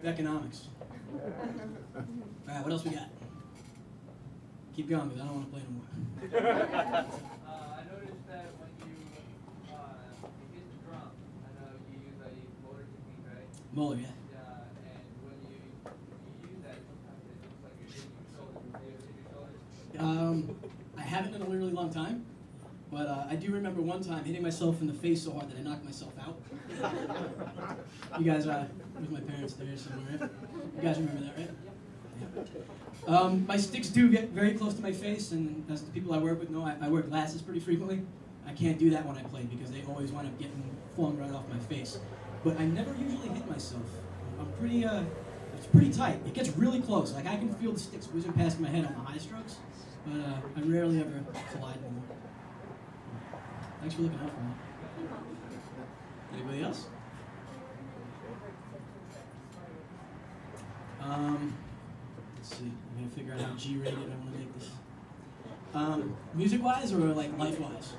Economics. Alright, what else we got? Keep going, because I don't want to play no more. I noticed that when you hit the drum, I know you use a motor technique, right? Molar, yeah. And when you use that, sometimes it looks like you're hitting your shoulders. Do you ever hit your shoulders? I haven't in a really long time, but I do remember one time hitting myself in the face so hard that I knocked myself out. You guys, with my parents there somewhere, right? You guys remember that, right? Yeah. My sticks do get very close to my face, and as the people I work with know, I wear glasses pretty frequently. I can't do that when I play because they always wind up getting falling right off my face. But I never usually hit myself. I'm pretty, it's pretty tight. It gets really close. Like I can feel the sticks whizzing past my head on the high strokes, but I rarely ever collide with them. Thanks for looking out for me. Anybody else? Let's see. I'm gonna figure out how G-rated I want to make this. Music-wise or like life-wise?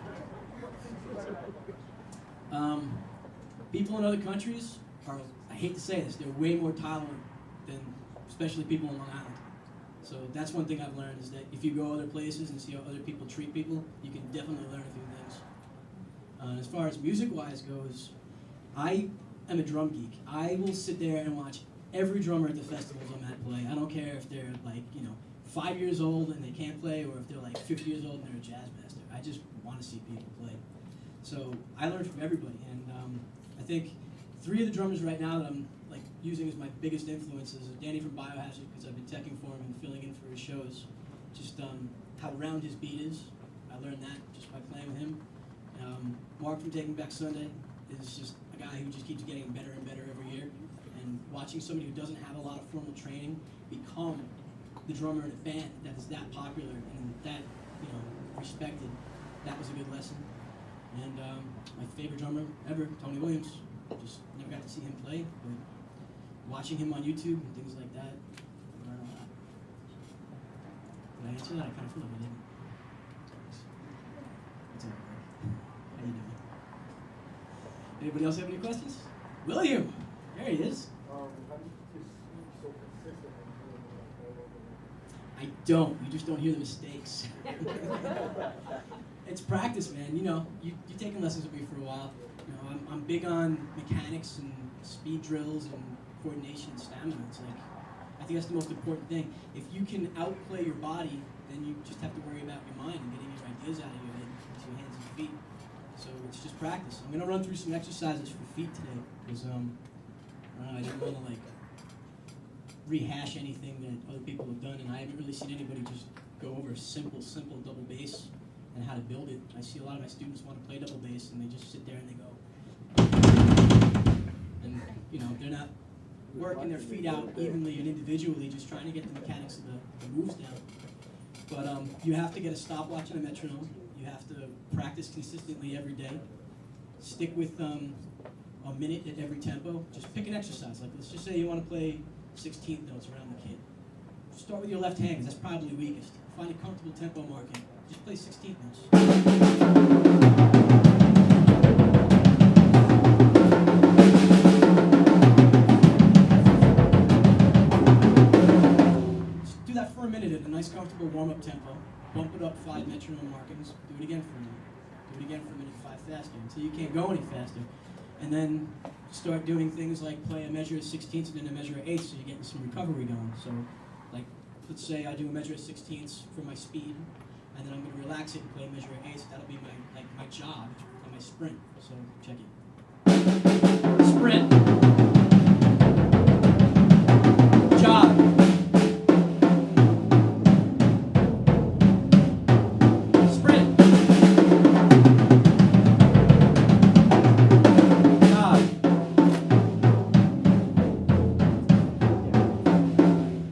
People in other countries are, I hate to say this, they're way more tolerant than especially people in Long Island. So that's one thing I've learned is that if you go other places and see how other people treat people, you can definitely learn a few things. As far as music-wise goes, I am a drum geek. I will sit there and watch every drummer at the festivals I'm at play. I don't care if they're like, 5 years old and they can't play, or if they're like 50 years old and they're a jazz master. I just want to see people play. So I learn from everybody, and I think 3 of the drummers right now that I'm like using as my biggest influences are Danny from Biohazard, because I've been teching for him and filling in for his shows. Just how round his beat is. I learned that just by playing with him. Mark from Taking Back Sunday is just a guy who just keeps getting better and better every year. And watching somebody who doesn't have a lot of formal training become the drummer in a band that is that popular and that respected, that was a good lesson. And my favorite drummer ever, Tony Williams. Just never got to see him play, but watching him on YouTube and things like that, I learned a lot. Did I answer that? I kind of feel like I didn't. What's up, Greg? How you doing? Anybody else have any questions? William! There he is. How do you just seem so consistent in doing all over the I don't. You just don't hear the mistakes. It's practice, man. You've taken lessons with me for a while. I'm big on mechanics and speed drills and coordination and stamina. It's like, I think that's the most important thing. If you can outplay your body, then you just have to worry about your mind and getting your ideas out of your head into your hands and feet. So it's just practice. I'm going to run through some exercises for feet today, because I didn't want to rehash anything that other people have done, and I haven't really seen anybody just go over simple double bass and how to build it. I see a lot of my students want to play double bass, and they just sit there and they go, and they're not working their feet out evenly and individually, just trying to get the mechanics of the moves down. But you have to get a stopwatch and a metronome. You have to practice consistently every day. Stick with a minute at every tempo. Just pick an exercise. Like, let's just say you want to play 16th notes around the kit. Start with your left hand, because that's probably weakest. Find a comfortable tempo marking. Just play 16th notes. Just do that for a minute at a nice, comfortable warm-up tempo. Bump it up 5 metronome markings. Do it again for a minute. Do it again for a minute 5 faster, until you can't go any faster. And then start doing things like play a measure of 16ths and then a measure of 8ths, so you're getting some recovery going. So, like, let's say I do a measure of 16ths for my speed, and then I'm going to relax it and play a measure of 8ths. That'll be my jog and my sprint. So check it. Sprint. Jog. Sprint.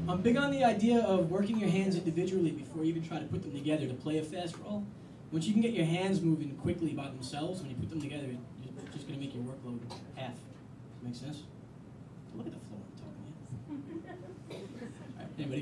I'm big on the idea of working your hands individually before you even try to put them together to play a fast roll. Once you can get your hands moving quickly by themselves, when you put them together, you're just going to make your workload half. Does that make sense? Look at the floor, I'm talking to you. All right, anybody?